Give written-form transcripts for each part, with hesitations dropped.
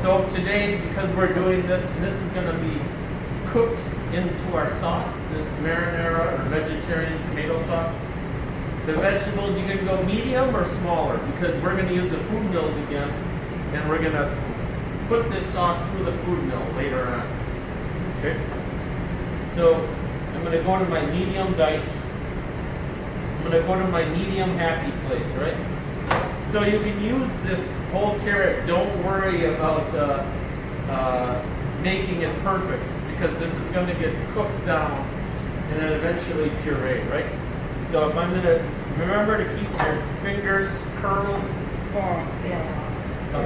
So today, because we're doing this, and this is going to be cooked into our sauce, this marinara or vegetarian tomato sauce. The vegetables, you can go medium or smaller because we're going to use the food mills again, and we're going to put this sauce through the food mill later on. Okay? So I'm going to go to my medium dice. I'm going to go to my medium happy place, right? So you can use this whole carrot. Don't worry about making it perfect because this is going to get cooked down and then eventually puree, right? So if I'm going to remember to keep your fingers curled.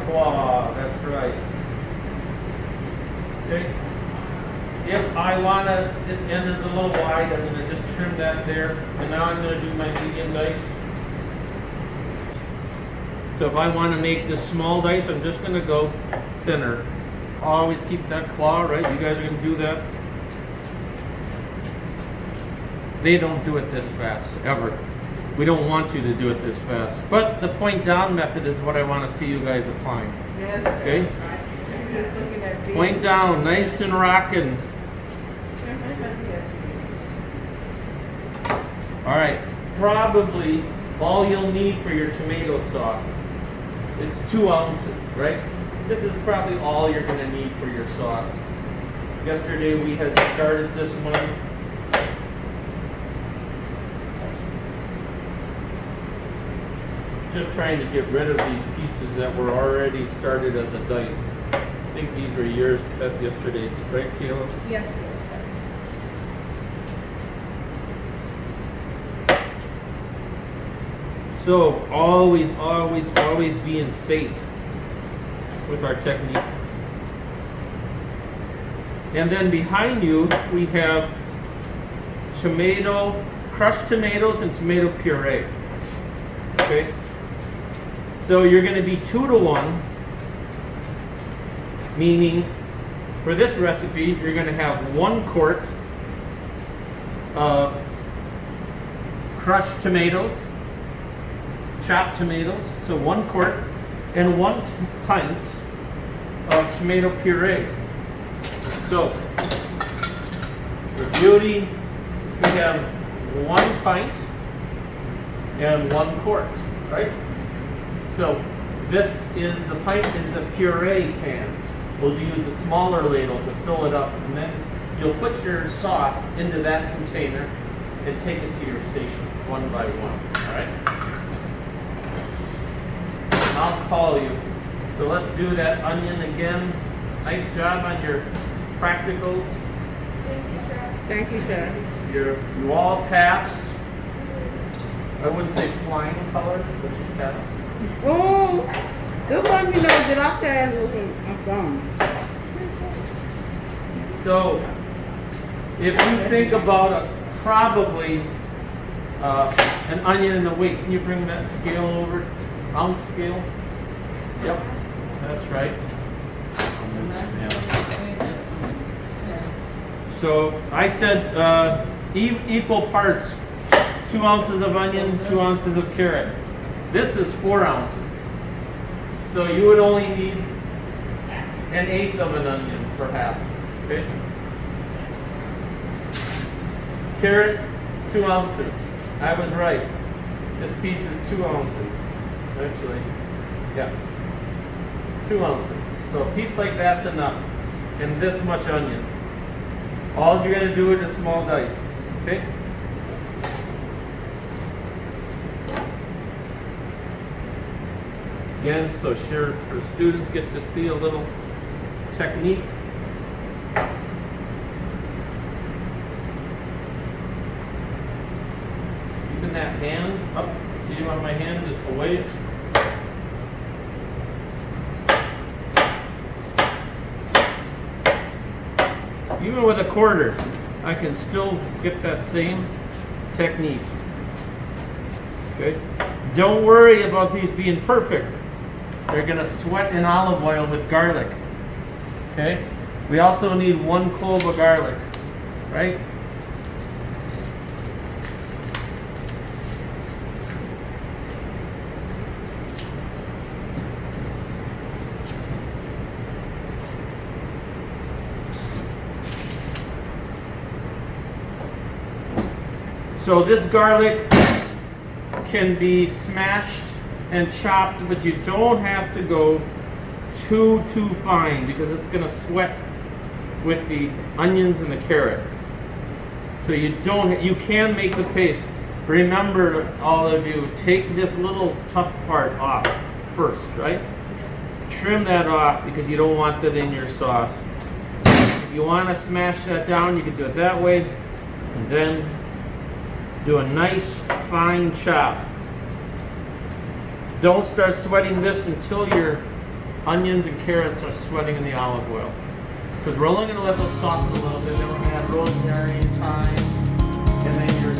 Claw, that's right. Okay. If I want to, this end is a little wide, I'm going to just trim that there. And now I'm going to do my medium dice. So if I want to make this small dice, I'm just going to go thinner. Always keep that claw, right? You guys are going to do that. They don't do it this fast, ever. We don't want you to do it this fast. But the point down method is what I want to see you guys applying. Yes. Okay? Point down, nice and rocking. Alright, probably all you'll need for your tomato sauce. It's 2 ounces, right? This is probably all you're going to need for your sauce. Yesterday we had started this one. Just trying to get rid of these pieces that were already started as a dice. I think these were yours cut yesterday, right, Kayla? Yes. So always, always, always being safe with our technique. And then behind you, we have crushed tomatoes and tomato puree. Okay? So you're going to be 2 to 1, meaning for this recipe, you're going to have 1 quart of crushed tomatoes, chopped tomatoes, so 1 quart, and 1 pint of tomato puree. So, for beauty, we have 1 pint and 1 quart, right? So, this is, the pint is the puree can. We'll use a smaller ladle to fill it up, and then you'll put your sauce into that container and take it to your station, 1 by 1, all right? I'll call you. So let's do that onion again. Nice job on your practicals. Thank you, sir. You all passed. I wouldn't say flying colors, but you passed. Oh, just let me know that I passed with a phone. So if you think about probably an onion in a weight, can you bring that scale over? Ounce scale? Yep, that's right. So I said equal parts, 2 ounces of onion, 2 ounces of carrot. This is 4 ounces. So you would only need 1/8 of an onion, perhaps. Okay? Carrot, 2 ounces. I was right. This piece is 2 ounces. Actually, yeah, 2 ounces. So a piece like that's enough, and this much onion. All you're gonna do is a small dice, okay? Again, so sure our students get to see a little technique. Keeping that hand up. See how my hand is away? Even with a quarter, I can still get that same technique. Okay? Don't worry about these being perfect. They're going to sweat in olive oil with garlic. Okay? We also need 1 clove of garlic, right? So this garlic can be smashed and chopped, but you don't have to go too fine because it's gonna sweat with the onions and the carrot. So you can make the paste. Remember, all of you, take this little tough part off first, right? Trim that off because you don't want that in your sauce. If you want to smash that down, you can do it that way, and then do a nice fine chop. Don't start sweating this until your onions and carrots are sweating in the olive oil. Because we're only going to let those soften a little bit, then we're going to add rosemary and thyme, and then your